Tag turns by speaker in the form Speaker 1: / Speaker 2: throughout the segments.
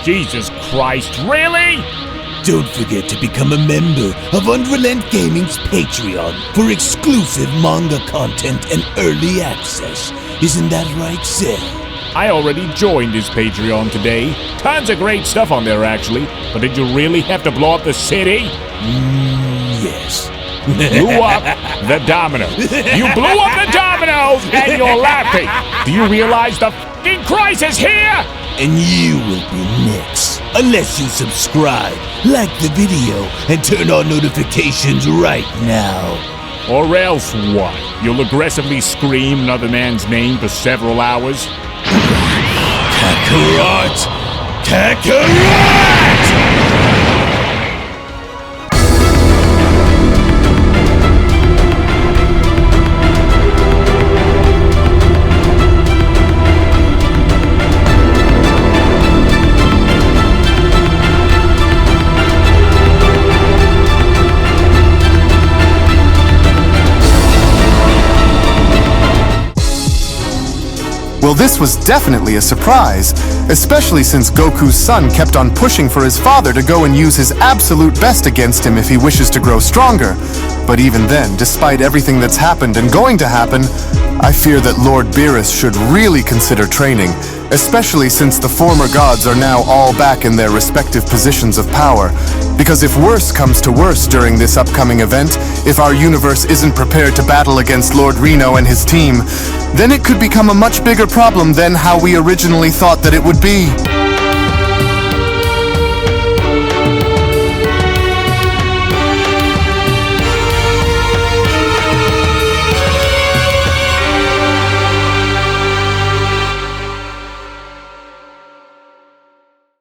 Speaker 1: Jesus Christ, really?
Speaker 2: Don't forget to become a member of UnrealEntGaming's Patreon for exclusive manga content and early access. Isn't that right, Seth?
Speaker 1: I already joined his Patreon today. Tons of great stuff on there, actually. But did you really have to blow up the city?
Speaker 2: Yes.
Speaker 1: Blew up the domino. You blew up the dominoes and you're laughing. Do you realize the f***ing crisis here?
Speaker 2: And you will be next. Unless you subscribe, like the video, and turn on notifications right now.
Speaker 1: Or else what? You'll aggressively scream another man's name for several hours?
Speaker 2: Kakarot! Kakarot!
Speaker 3: Well, this was definitely a surprise, especially since Goku's son kept on pushing for his father to go and use his absolute best against him if he wishes to grow stronger. But even then, despite everything that's happened and going to happen, I fear that Lord Beerus should really consider training, especially since the former gods are now all back in their respective positions of power. Because if worse comes to worse during this upcoming event, if our universe isn't prepared to battle against Lord Rino and his team, then it could become a much bigger problem than how we originally thought that it would be.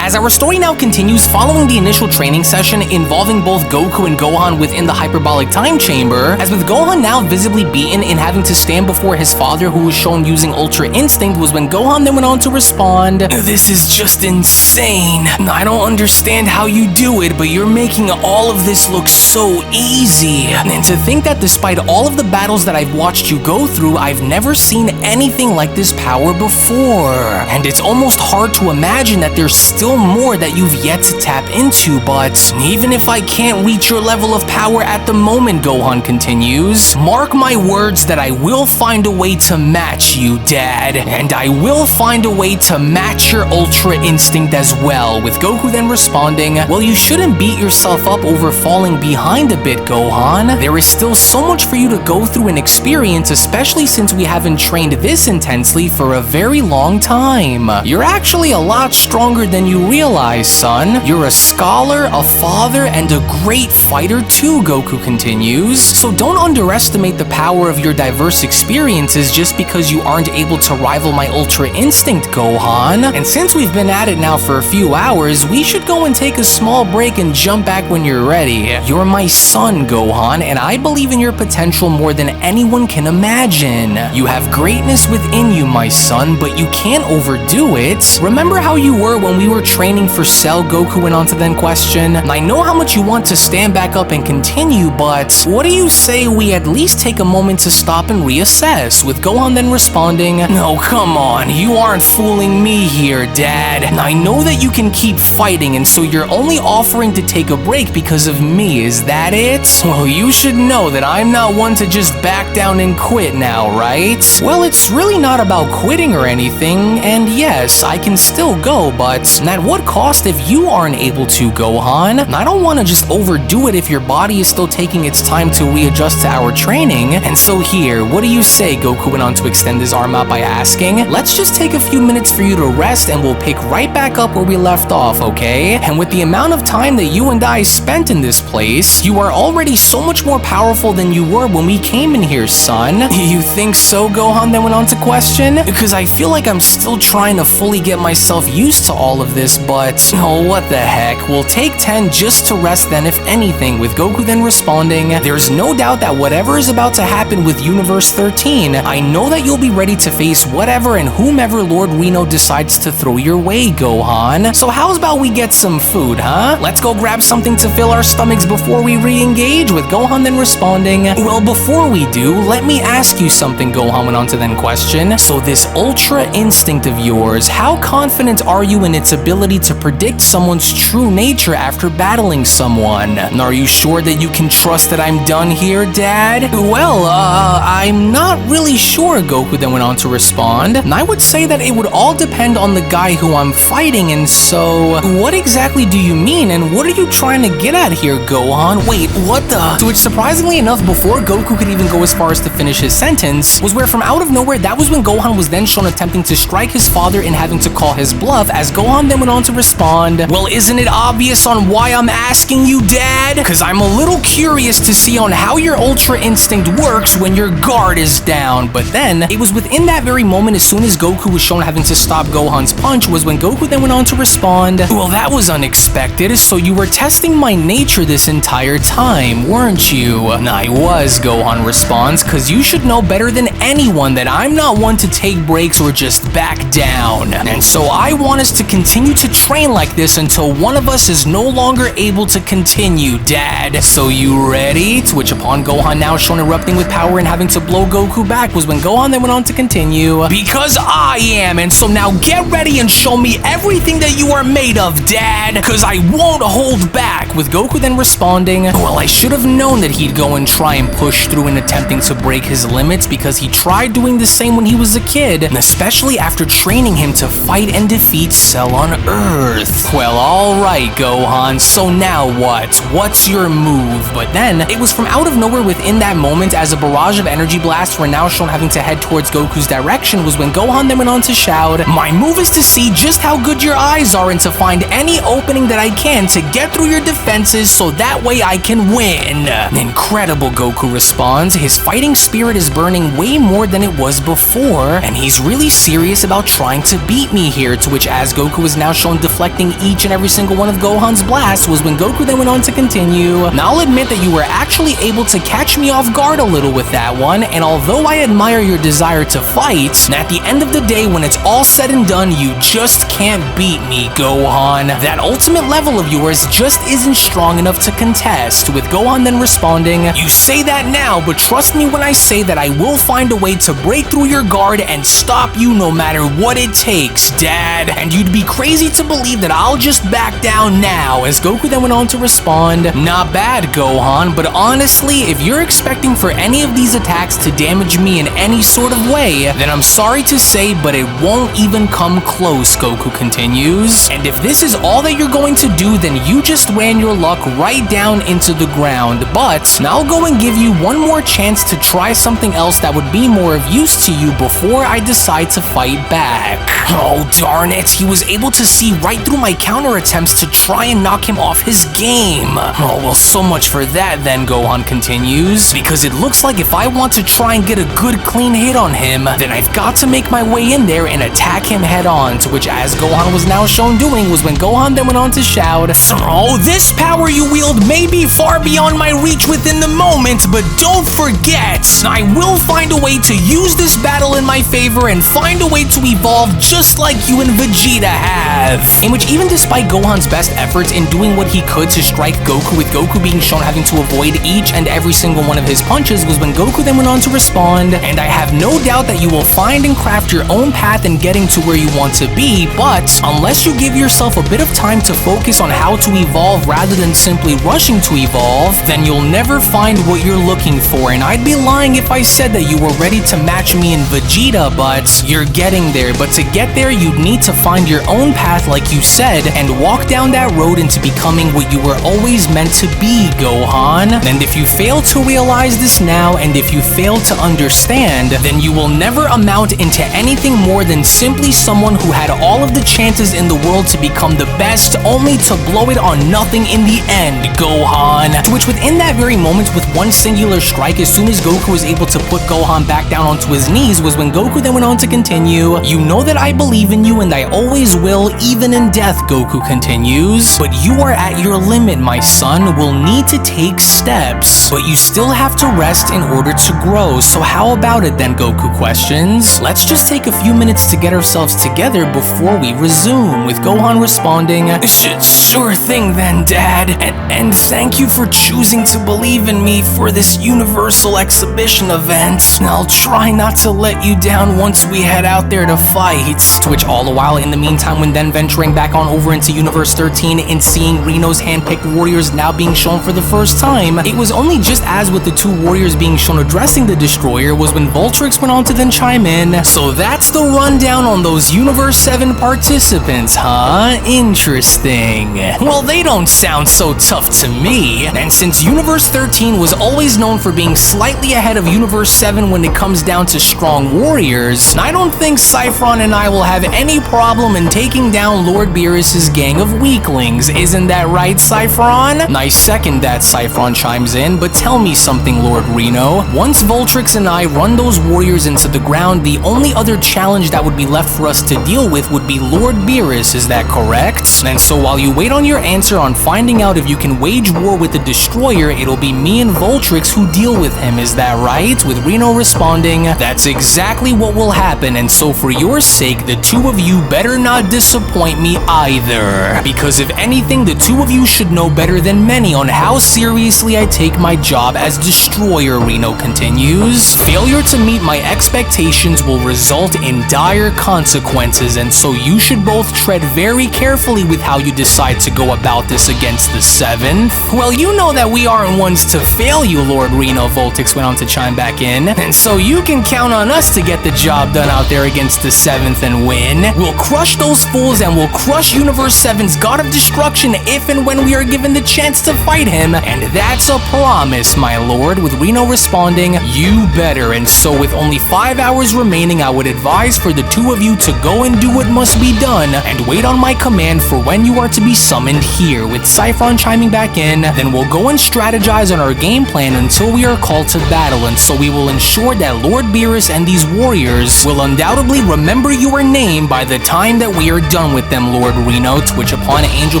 Speaker 4: As our story now continues following the initial training session involving both Goku and Gohan within the hyperbolic time chamber, as with Gohan now visibly beaten and having to stand before his father who was shown using Ultra Instinct, was when Gohan then went on to respond, "This is just insane. I don't understand how you do it, but you're making all of this look so easy. And to think that despite all of the battles that I've watched you go through, I've never seen anything like this power before. And it's almost hard to imagine that there's still more that you've yet to tap into, but even if I can't reach your level of power at the moment," Gohan continues, "mark my words that I will find a way to match you, Dad. And I will find a way to match your Ultra Instinct as well," with Goku then responding, "Well, you shouldn't beat yourself up over falling behind a bit, Gohan. There is still so much for you to go through and experience, especially since we haven't trained this intensely for a very long time. You're actually a lot stronger than you realize, son. You're a scholar, a father, and a great fighter too," Goku continues. "So don't underestimate the power of your diverse experiences just because you aren't able to rival my Ultra Instinct, Gohan. And since we've been at it now for a few hours, we should go and take a small break and jump back when you're ready. You're my son, Gohan, and I believe in your potential more than anyone can imagine. You have greatness within you, my son, but you can't overdo it. Remember how you were when we were training for Cell?" Goku went on to then question. "I know how much you want to stand back up and continue, but what do you say we at least take a moment to stop and reassess?" with Gohan then responding, "No, come on, you aren't fooling me here, Dad. I know that you can keep fighting, and so you're only offering to take a break because of me, is that it? Well, you should know that I'm not one to just back down and quit now, right? Well, it's really not about quitting or anything, and yes, I can still go, but at what cost if you aren't able to, Gohan? I don't want to just overdo it if your body is still taking its time to readjust to our training. And so here, what do you say?" Goku went on to extend his arm out by asking, "Let's just take a few minutes for you to rest and we'll pick right back up where we left off, okay? And with the amount of time that you and I spent in this place, you are already so much more powerful than you were when we came in here, son." "You think so?" Gohan then went on to question, "Because I feel like I'm still trying to fully get myself used to all of this, but oh, what the heck. We'll take 10 just to rest then, if anything," with Goku then responding, "There's no doubt that whatever is about to happen with Universe 13, I know that you'll be ready to face whatever and whomever Lord Rino decides to throw your way, Gohan. So how's about we get some food, huh? Let's go grab something to fill our stomachs before we re-engage," with Gohan then responding, "Well, before we do, let me ask you something," Gohan went on to then question. "So this Ultra Instinct of yours, how confident are you in its ability ability to predict someone's true nature after battling someone. Are you sure that you can trust that I'm done here, Dad? Well, I'm not really sure, Goku then went on to respond. And I would say that it would all depend on the guy who I'm fighting, and so... What exactly do you mean, and what are you trying to get at here, Gohan? Wait, what the... To which, surprisingly enough, before Goku could even go as far as to finish his sentence, was where from out of nowhere, that was when Gohan was then shown attempting to strike his father and having to call his bluff, as Gohan then went on to respond, well, isn't it obvious on why I'm asking you, Dad? Cause I'm a little curious to see on how your Ultra Instinct works when your guard is down. But then, it was within that very moment, as soon as Goku was shown having to stop Gohan's punch, was when Goku then went on to respond, well, that was unexpected, so you were testing my nature this entire time, weren't you? I was, Gohan responds, cause you should know better than anyone that I'm not one to take breaks or just back down. And so I want us to continue to train like this until one of us is no longer able to continue, Dad. So you ready? To which upon Gohan now shown erupting with power and having to blow Goku back was when Gohan then went on to continue, because I am, and so now get ready and show me everything that you are made of, Dad, cause I won't hold back, with Goku then responding, well, I should have known that he'd go and try and push through in attempting to break his limits, because he tried doing the same when he was a kid, and especially after training him to fight and defeat Cell on Earth. Well, alright, Gohan, so now what? What's your move? But then, it was from out of nowhere within that moment, as a barrage of energy blasts were now shown having to head towards Goku's direction, was when Gohan then went on to shout, my move is to see just how good your eyes are and to find any opening that I can to get through your defenses so that way I can win. Incredible, Goku responds. His fighting spirit is burning way more than it was before, and he's really serious about trying to beat me here, to which as Goku is now shown deflecting each and every single one of Gohan's blasts was when Goku then went on to continue, now I'll admit that you were actually able to catch me off guard a little with that one, and although I admire your desire to fight, at the end of the day when it's all said and done, you just can't beat me, Gohan. That ultimate level of yours just isn't strong enough to contest, with Gohan then responding, you say that now, but trust me when I say that I will find a way to break through your guard and stop you no matter what it takes, Dad. And you'd be crazy to believe that I'll just back down now, as Goku then went on to respond, not bad, Gohan, but honestly, if you're expecting for any of these attacks to damage me in any sort of way, then I'm sorry to say, but it won't even come close, Goku continues. And if this is all that you're going to do, then you just ran your luck right down into the ground. But now I'll go and give you one more chance to try something else that would be more of use to you before I decide to fight back. Oh, darn it. He was able to see right through my counter attempts to try and knock him off his game. Oh, well, so much for that then, Gohan continues, because it looks like if I want to try and get a good clean hit on him, then I've got to make my way in there and attack him head on, to which as Gohan was now shown doing was when Gohan then went on to shout, oh, this power you wield may be far beyond my reach within the moment, but don't forget, I will find a way to use this battle in my favor and find a way to evolve just like you and Vegeta have. In which even despite Gohan's best efforts in doing what he could to strike Goku, with Goku being shown having to avoid each and every single one of his punches, was when Goku then went on to respond, and I have no doubt that you will find and craft your own path in getting to where you want to be, but unless you give yourself a bit of time to focus on how to evolve rather than simply rushing to evolve, then you'll never find what you're looking for. And I'd be lying if I said that you were ready to match me in Vegeta, but you're getting there. But to get there, you'd need to find your own path like you said, and walk down that road into becoming what you were always meant to be, Gohan. And if you fail to realize this now, and if you fail to understand, then you will never amount into anything more than simply someone who had all of the chances in the world to become the best, only to blow it on nothing in the end, Gohan. To which within that very moment, with one singular strike, as soon as Goku was able to put Gohan back down onto his knees, was when Goku then went on to continue, you know that I believe in you and I always will, even in death, Goku continues, but you are at your limit, my son. We'll need to take steps, but you still have to rest in order to grow. So how about it then, Goku questions? Let's just take a few minutes to get ourselves together before we resume, with Gohan responding, sure thing then, Dad, and thank you for choosing to believe in me for this universal exhibition event. I'll try not to let you down once we head out there to fight. To which all the while in the meantime, when then venturing back on over into Universe 13 and seeing Rino's handpicked warriors now being shown for the first time, it was only just as with the two warriors being shown addressing the Destroyer was when Voltrix went on to then chime in. So that's the rundown on those Universe 7 participants, huh? Interesting. Well, they don't sound so tough to me. And since Universe 13 was always known for being slightly ahead of Universe 7 when it comes down to strong warriors, I don't think Saffron and I will have any problem in taking down Lord Beerus' gang of weaklings. Isn't that right, Saffron? I second that, Saffron chimes in, but tell me something, Lord Rino. Once Voltrix and I run those warriors into the ground, the only other challenge that would be left for us to deal with would be Lord Beerus, is that correct? And so while you wait on your answer on finding out if you can wage war with the Destroyer, it'll be me and Voltrix who deal with him, is that right? With Rino responding, that's exactly what will happen, and so for your sake, the two of you better not disappoint me either. Because if anything, the two of you should know better than many on how seriously I take my job as Destroyer, Rino continues. Failure to meet my expectations will result in dire consequences, and so you should both tread very carefully with how you decide to go about this against the 7th. Well, you know that we aren't ones to fail you, Lord Rino, Voltrix went on to chime back in, and so you can count on us to get the job done out there against the 7th and win. We'll crush those fools and we'll crush Universe 7's God of Destruction if and when we are given the chance to fight him, and that's a promise, my lord, with Rino responding, you better. And so with only 5 hours remaining, I would advise for the two of you to go and do what must be done, and wait on my command for when you are to be summoned here. With Saffron chiming back in, then we'll go and strategize on our game plan until we are called to battle, and so we will ensure that Lord Beerus and these warriors will undoubtedly remember your name by the time that we are done with them, Lord Rino. To which upon Angel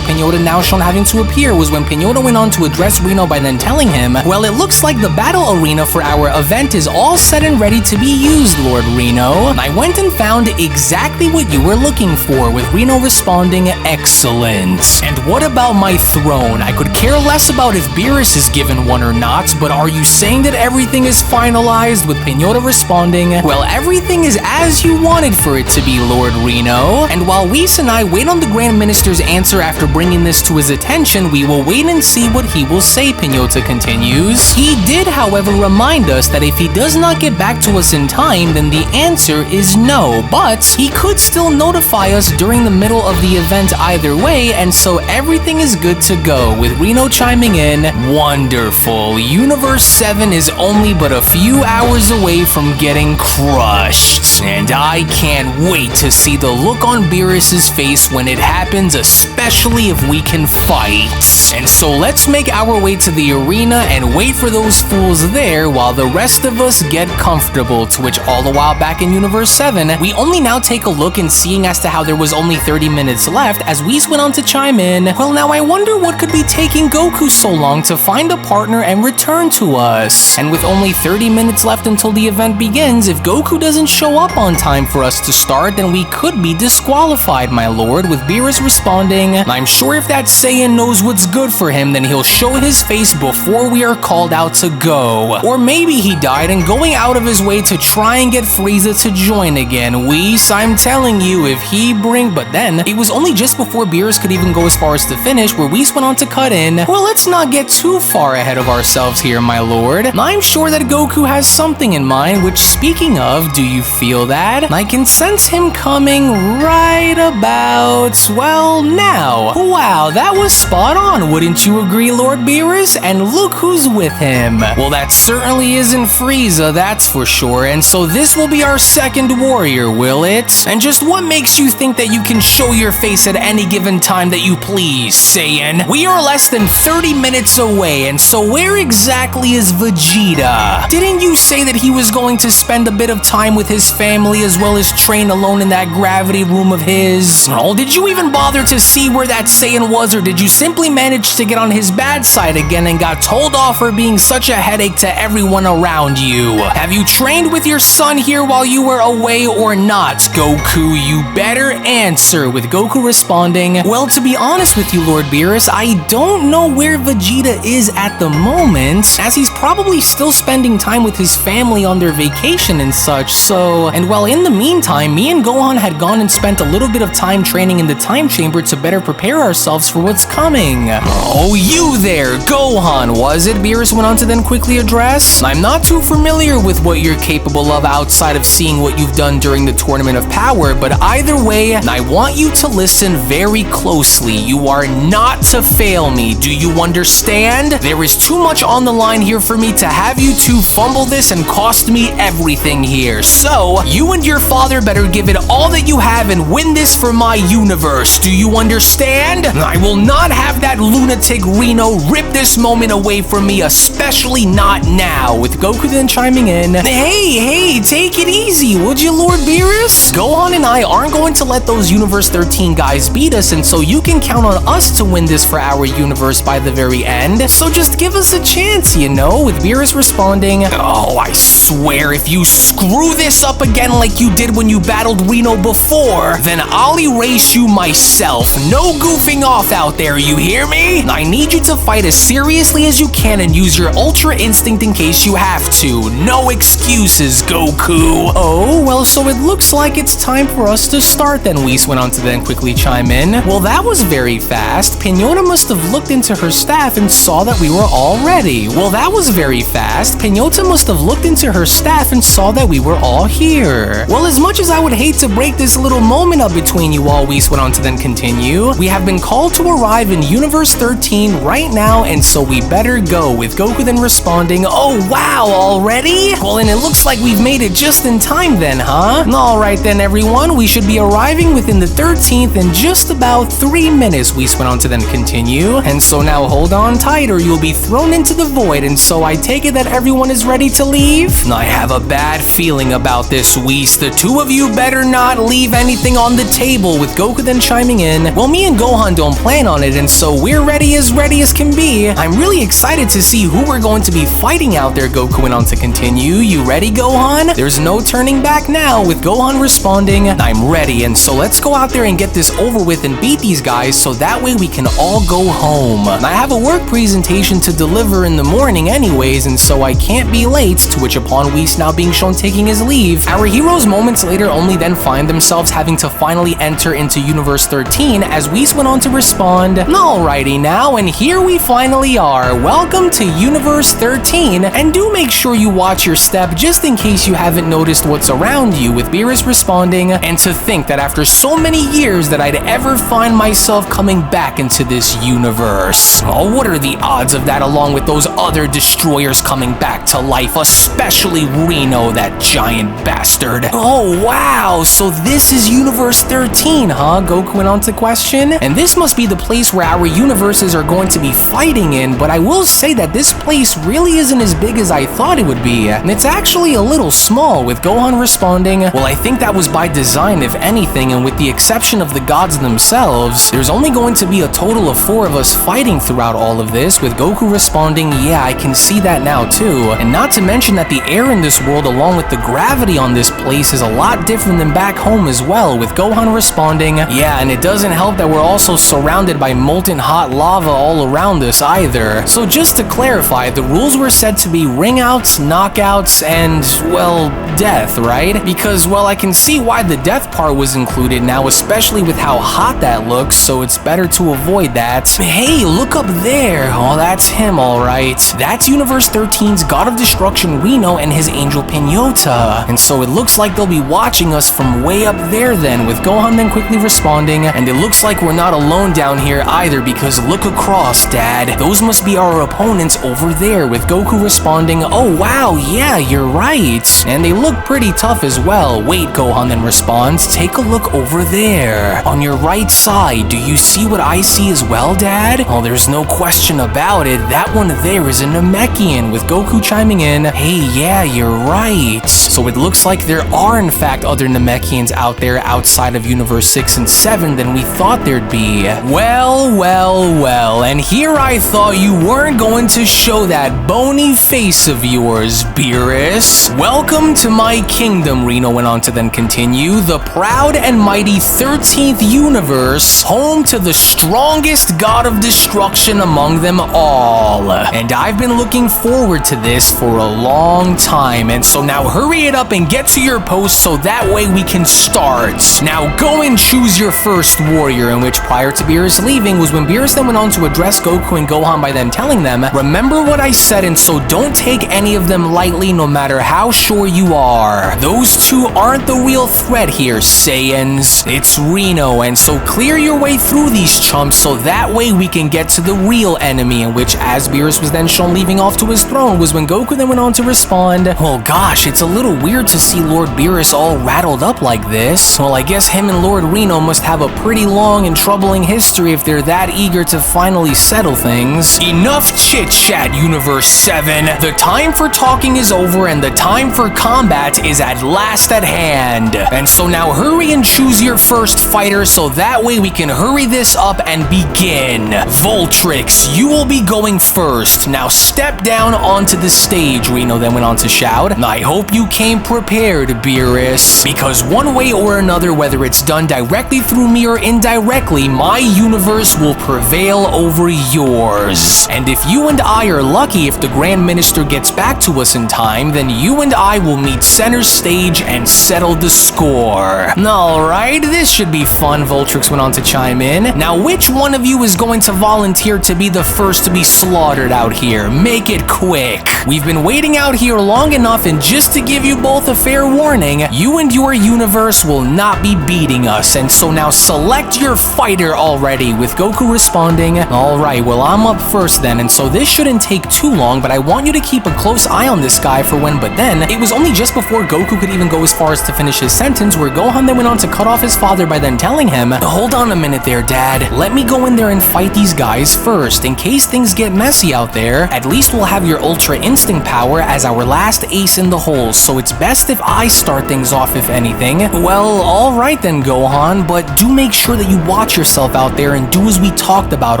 Speaker 4: Pinota now shown having to appear was when Pinota went on to address Rino by then telling him, well, it looks like the battle arena for our event is all set and ready to be used, Lord Rino. I went and found exactly what you were looking for, with Rino responding, excellent. And what about my throne? I could care less about if Beerus is given one or not, but are you saying that everything is finalized? With Pinota responding, well, everything is as you wanted for it to be, Lord Rino. And while Whis and I wait on the Grand Minister's answer after bringing this to his attention, we will wait and see what he will say, Pinota continues. He did, however, remind us that if he does not get back to us in time, then the answer is no, but he could still notify us during the middle of the event either way, and so everything is good to go. With Rino chiming in, wonderful. Universe 7 is only but a few hours away from getting crushed, and I can't wait to see the look on Beerus' face when it happens, especially if we can fight. And so let's make our way to the arena and wait for those fools there while the rest of us get comfortable. To which all the while back in Universe 7, we only now take a look and seeing as to how there was only 30 minutes left as Whis went on to chime in, well, now I wonder what could be taking Goku so long to find a partner and return to us. And with only 30 minutes left until the event begins, if Goku doesn't show up on time for us to start, then we could be disqualified, my lord. With Beerus responding, I'm sure if that Saiyan knows what's good for him, then he'll show his face before we are called out to go. Or maybe he died and going out of his way to try and get Frieza to join again. Whis, I'm telling you, if he but then, it was only just before Beerus could even go as far as to finish where Whis went on to cut in, well, let's not get too far ahead of ourselves here, my lord. I'm sure that Goku has something in mind, which, speaking of, do you feel that? I can sense him coming right about, well, now. Wow, that was spot on, wouldn't you agree, Lord Beerus? And look who's with him. Well, that certainly isn't Frieza, that's for sure, and so this will be our second warrior, will it? And just what makes you think that you can show your face at any given time that you please, Saiyan? We are less than 30 minutes away, and so where exactly is Vegeta? Didn't you say that he was going to spend a bit of time with his family as well as train alone in that gravity room of his? Oh, did you even bother to see where that Saiyan was, or did you simply manage to get on his bad side again and got told off for being such a headache to everyone around you? Have you trained with your son here while you were away or not, Goku? You better answer. With Goku responding, well, to be honest with you, Lord Beerus, I don't know where Vegeta is at the moment, as he's probably still spending time with his family on their vacation and such, so, and well, in the meantime, me and Gohan had gone and spent a little bit of time training in the time chamber to better prepare ourselves for what's coming. Oh, you there, Gohan, was it? Beerus went on to then quickly address. I'm not too familiar with what you're capable of outside of seeing what you've done during the Tournament of Power, but either way, I want you to listen very closely. You are not to fail me. Do you understand? There is too much on the line here for me to have you two fumble this and cost me everything here. So, you and your father better give it all that you have and win this for my universe. Do you understand? I will not have that lunatic Rino rip this moment away from me, especially not now. With Goku then chiming in, Hey, take it easy, would you, Lord Beerus? Gohan and I aren't going to let those Universe 13 guys beat us, and so you can count on us to win this for our universe by the very end. So just give us a chance, you know? With Beerus responding, Oh, I swear if you screw this up again like you did when you battled Rino before, then I'll erase you myself. No goofing off out there, you hear me? I need you to fight as seriously as you can and use your Ultra Instinct in case you have to. No excuses, Goku. Oh, well, so it looks like it's time for us to start then, Whis went on to then quickly chime in. Well, that was very fast. Pinota must have looked into her staff and saw that we were all ready. Well, that was very fast. Pinota must have looked into her staff and saw that we were all here. Well, as much as I would hate to break this little moment up between you all, Whis went on to then continue, we have been called to arrive in Universe 13 right now, and so we better go. With Goku then responding, Oh, wow, already? Well, and it looks like we've made it just in time then, huh? Alright then, everyone, we should be arriving within the 13th in just about 3 minutes, Whis went on to then continue. And so now hold on tight or you'll be thrown into the void, and so I take it that everyone is ready to leave? I have a bad feeling about this, Whis. The two of you better not leave anything on the table. With Goku then chiming in, well, me and Gohan don't plan on it, and so we're ready as can be. I'm really excited to see who we're going to be fighting out there, Goku went on to continue. You ready, Gohan? There's no turning back now. With Gohan responding, I'm ready, and so let's go out there and get this over with and beat these guys so that way we can all go home. I have a work presentation to deliver in the morning anyways, and so I can't be late, to which upon Whis now being shown taking his leave, our heroes moments later only then find themselves having to finally enter into Universe 13 as Whis went on to respond, Alrighty now, and here we finally are. Welcome to Universe 13, and do make sure you watch your step just in case you haven't noticed what's around you. With Beerus responding, and to think that after so many years that I'd ever find myself coming back into this universe. Oh, what are the odds of that, along with those other destroyers coming back to life, especially Rino, that giant bastard. Oh, wow, so this is Universe 13, huh? Goku went on to question. And this must be the place where our universes are going to be fighting in, but I will say that this place really isn't as big as I thought it would be, and it's actually a little small. With Gohan responding, well, I think that was by design, if anything, and with the exception of the gods themselves, there's only going to be a total of 4 of us fighting throughout all of this. With Goku responding, yeah, I can see that now too, and not to mention that the air in this world along with the gravity on this place is a lot different than back home as well. With Gohan responding, yeah, and it doesn't help that we're also surrounded by molten hot lava all around us either. So just to clarify, the rules were said to be ring outs, knockouts, and, well, death, right? Because, well, I can see why the death part was included now, especially with how hot that looks, so it's better to avoid that. Hey, look up there. Oh, that's him, alright. That's Universe 13's God of Destruction Rino and his angel Pinota. And so it looks like they'll be watching us from way up there then, with Gohan then quickly responding, and it looks like we're not alone down here either, because look across, Dad. Those must be our opponents over there. With Goku responding, oh wow, yeah, you're right. And they look pretty tough as well. Wait, Gohan then responds, take a look over there. On your right side, do you see what I see as well, Dad? Oh, there's no question about it. That one there is a Namekian. With Goku chiming in, hey, yeah, you're right. So it looks like there are in fact other Namekians out there outside of Universe 6 and 7 than we thought there'd be. Well, and here I thought you weren't going to show that bony face of yours, Beerus. Welcome to my kingdom, Rino went on to then continue, the proud and mighty 13th universe, home to the strongest god of destruction among them all. And I've been looking forward to this for a long time, and so now hurry it up and get to your your post so that way we can start. Now go and choose your first warrior, in which prior to Beerus leaving was when Beerus then went on to address Goku and Gohan by then telling them, remember what I said, and so don't take any of them lightly no matter how sure you are. Those two aren't the real threat here, Saiyans. It's Rino, and so clear your way through these chumps so that way we can get to the real enemy, in which as Beerus was then shown leaving off to his throne was when Goku then went on to respond, well gosh, it's a little weird to see Lord Beerus all rattled up like this. Well, I guess him and Lord Rino must have a pretty long and troubling history if they're that eager to finally settle things. Enough chit-chat, Universe 7. The time for talking is over and the time for combat is at last at hand. And so now hurry and choose your first fighter so that way we can hurry this up and begin. Voltrix, you will be going first. Now step down onto the stage, Rino then went on to shout. I hope you came prepared, Beerus, because one way or another, whether it's done directly through me or indirectly, my universe will prevail over yours. And if you and I are lucky, if the Grand Minister gets back to us in time, then you and I will meet center stage and settle the score. Alright, this should be fun, Voltrix went on to chime in. Now, which one of you is going to volunteer to be the first to be slaughtered out here? Make it quick. We've been waiting out here long enough, and just to give you both a fair warning, you and your universe will not be beating us, and so now select your fighter already, with Goku responding, alright, well I'm up first then, and so this shouldn't take too long, but I want you to keep a close eye on this guy for when, but then, it was only just before Goku could even go as far as to finish his sentence where Gohan then went on to cut off his father by then telling him, hold on a minute there, Dad, let me go in there and fight these guys first. In case things get messy out there, at least we'll have your Ultra Instinct power as our last ace in the hole, so it's best if I start things off if anything. Well, alright then, Gohan, but do make sure that you watch yourself out there and do as we talked about,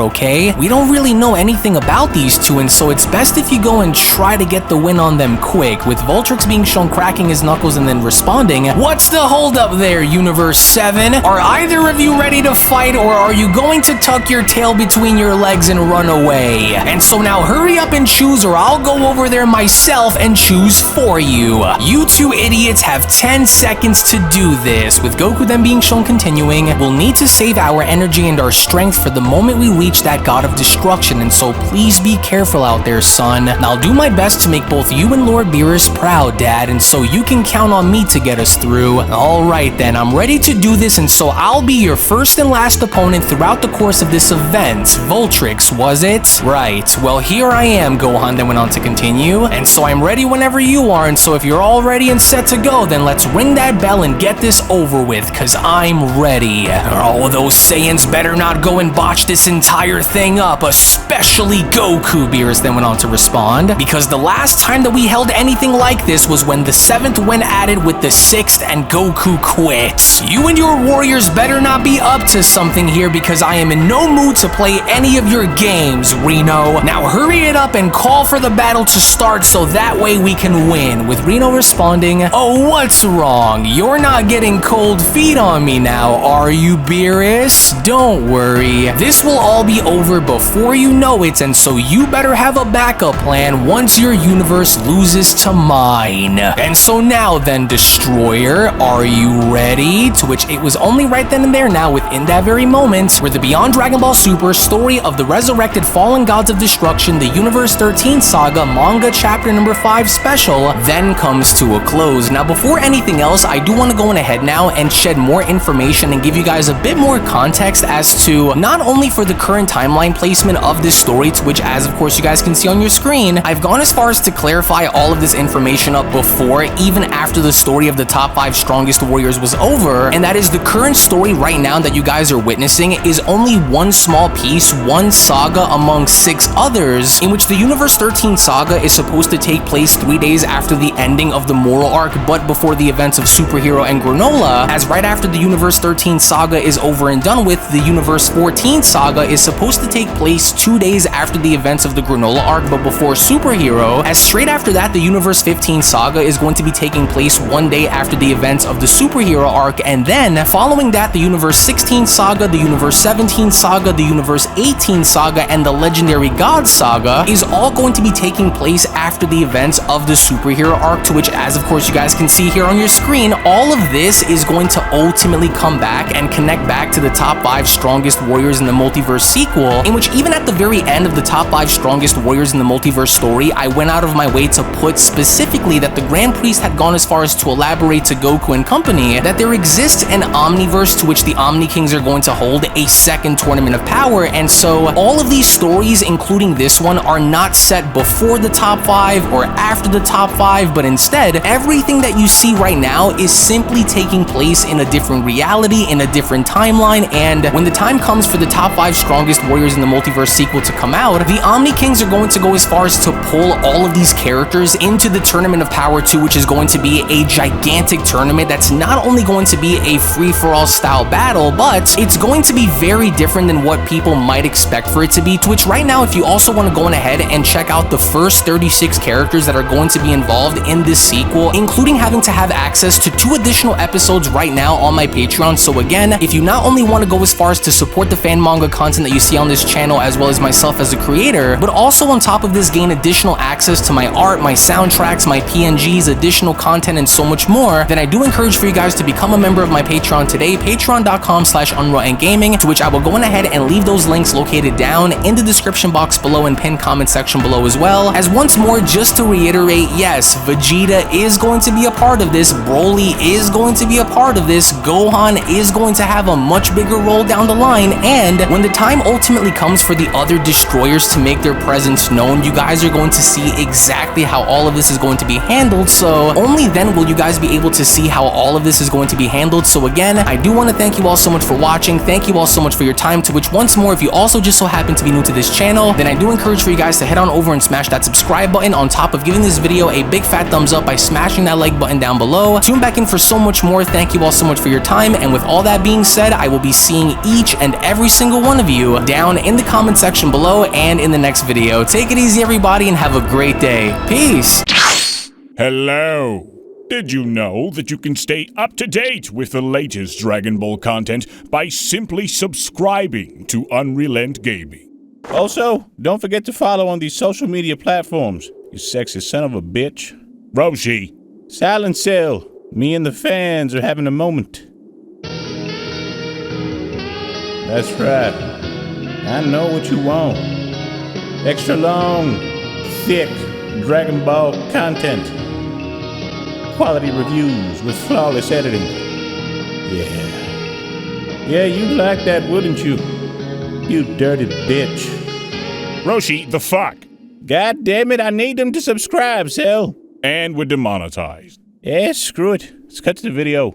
Speaker 4: okay? We don't really know anything about these two, and so it's best if you go and try to get the win on them quick, with Voltrix being shown cracking his knuckles and then responding, what's the holdup there, Universe 7? Are either of you ready to fight, or are you going to tuck your tail between your legs and run away? And so now hurry up and choose, or I'll go over there myself and choose for you. You two idiots have 10 seconds to do this, with Goku then being shown continuing, we'll need to save our energy and our strength for the moment we reach that god of destruction, and so please be careful out there, son. And I'll do my best to make both you and Lord Beerus proud, Dad, and so you can count on me to get us through. Alright then, I'm ready to do this, and so I'll be your first and last opponent throughout the course of this event. Voltrix, was it? Right, well here I am, Gohan then went on to continue, and so I'm ready whenever you are, and so if you're all ready and set to go, then let's ring that bell and get this over with, cause I'm ready. Oh, those Saiyans better not go and botch this entire thing up, especially Goku, Beerus then went on to respond, because the last time that we held anything like this was when the 7th went at it with the 6th and Goku quit. You and your warriors better not be up to something here, because I am in no mood to play any of your games, Rino. Now hurry it up and call for the battle to start so that way we can win, with Rino responding, oh, what's wrong? You're not getting cold feet on me now, are you, Beerus? Don't worry, this will all be over before you know it, and so you better have a backup plan once your universe loses to mine. And so now then, Destroyer, are you ready? To which it was only right then and there now, within that very moment, where the Beyond Dragon Ball Super Story of the Resurrected Fallen Gods of Destruction, the Universe 13 Saga Manga Chapter number 5 Special then comes to a close. Now before anything else, I do want to go on ahead now and shed more information and give you guys a bit more context as to not only for the current timeline placement of this story, to which as of course you guys can see on your screen, I've gone as far as to clarify all of this information up before, even after the story of the top 5 strongest warriors was over, and that is the current story right now that you guys are witnessing is only one small piece, one saga among 6 others, in which the Universe 13 Saga is supposed to take place 3 days after the ending of the Moral Arc, but before the events of Superhero and Granolah, as right after the Universe 13 Saga is over and done with, the Universe 14 Saga is supposed to take place 2 2 days after the events of the Granolah arc, but before Superhero, as straight after that, the Universe 15 Saga is going to be taking place 1 day after the events of the Superhero arc, and then following that, the Universe 16 Saga, the Universe 17 Saga, the Universe 18 Saga, and the Legendary Gods Saga is all going to be taking place after the events of the Superhero arc, to which, as of course you guys can see here on your screen, all of this is going to ultimately come back and connect back to the top 5 strongest warriors in the Multiverse sequel, in which even at the very end of the top 5 strongest warriors in the Multiverse story, I went out of my way to put specifically that the Grand Priest had gone as far as to elaborate to Goku and company that there exists an Omniverse to which the Omni Kings are going to hold a second Tournament of Power, and so all of these stories, including this one, are not set before the top 5 or after the top 5, but instead, everything that you see right now is simply taking place in a different reality, in a different timeline, and when the time comes for the top 5 strongest warriors in the Multiverse sequel to come out, the Omni Kings are going to go as far as to pull all of these characters into the Tournament of Power 2, which is going to be a gigantic tournament that's not only going to be a free-for-all style battle, but it's going to be very different than what people might expect for it to be, to which right now, if you also want to go on ahead and check out the first 36 characters that are going to be involved in this sequel, including having to have access to 2 additional episodes right now on my Patreon. So again, if you not only want to go as far as to support the fan manga content that you see on this channel, as well as myself as a creator, but also on top of this gain additional access to my art, my soundtracks, my PNGs, additional content, and so much more, then I do encourage for you guys to become a member of my Patreon today, patreon.com/UnrealEntGaming, to which I will go on ahead and leave those links located down in the description box below and pinned comment section below as well. As once more, just to reiterate, yes, Vegeta is going to be a part of this, Broly is going to be a part of this, Gohan is going to have a much bigger role down the line, and when the time ultimately comes for the other destroyers to make their presence known, you guys are going to see exactly how all of this is going to be handled, so only then will you guys be able to see how all of this is going to be handled. So again, I do want to thank you all so much for watching, thank you all so much for your time, to which once more, if you also just so happen to be new to this channel, then I do encourage for you guys to head on over and smash that subscribe button, on top of giving this video a big fat thumbs up by smashing that like button down below. Tune back in for so much more. Thank you all so much for your time, and with all that being said, I will be seeing each and every single one of you down in the comment section below and in the next video. Take it easy, everybody, and have a great day. Peace!
Speaker 1: Hello! Did you know that you can stay up to date with the latest Dragon Ball content by simply subscribing to UnrealEntGaming?
Speaker 5: Also, don't forget to follow on these social media platforms, you sexy son of a bitch.
Speaker 1: Roshi!
Speaker 5: Silent Cell, me and the fans are having a moment. That's right. I know what you want. Extra long, thick Dragon Ball content. Quality reviews with flawless editing. Yeah, you'd like that, wouldn't you? You dirty bitch.
Speaker 1: Roshi, the fuck?
Speaker 5: God damn it, I need them to subscribe, Cell.
Speaker 1: And we're demonetized.
Speaker 5: Yeah, screw it. Let's cut to the video.